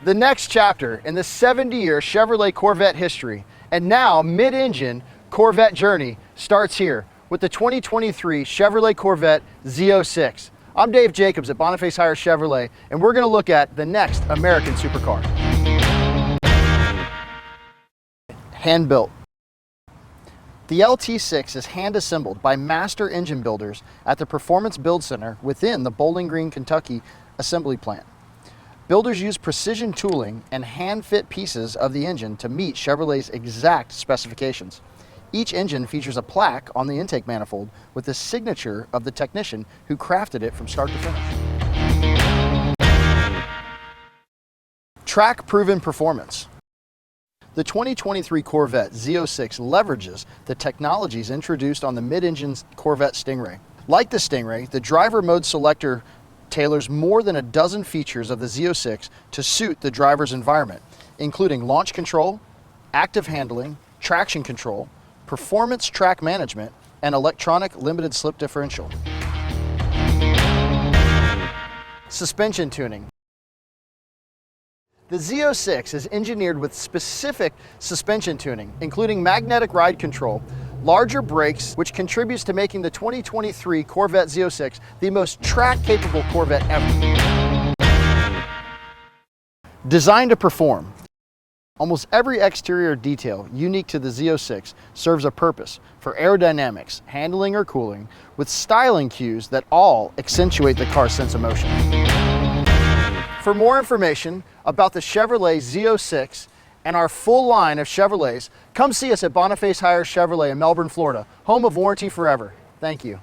The next chapter in the 70-year Chevrolet Corvette history and now mid-engine Corvette journey starts here with the 2023 Chevrolet Corvette Z06. I'm Dave Jacobs at Boniface Hiers Chevrolet, and we're going to look at the next American supercar. Hand-built. The LT6 is hand-assembled by master engine builders at the Performance Build Center within the Bowling Green, Kentucky assembly plant. Builders use precision tooling and hand-fit pieces of the engine to meet Chevrolet's exact specifications. Each engine features a plaque on the intake manifold with the signature of the technician who crafted it from start to finish. Track-proven performance. The 2023 Corvette Z06 leverages the technologies introduced on the mid-engine Corvette Stingray. Like the Stingray, the driver mode selector tailors more than a dozen features of the Z06 to suit the driver's environment, including launch control, active handling, traction control, performance track management, and electronic limited slip differential. Suspension tuning. The Z06 is engineered with specific suspension tuning, including magnetic ride control, larger brakes, which contributes to making the 2023 Corvette Z06 the most track-capable Corvette ever. Designed to perform. Almost every exterior detail unique to the Z06 serves a purpose for aerodynamics, handling, or cooling, with styling cues that all accentuate the car's sense of motion. For more information about the Chevrolet Z06 and our full line of Chevrolets, come see us at Boniface Hiers Chevrolet in Melbourne, Florida, home of Warranty Forever. Thank you.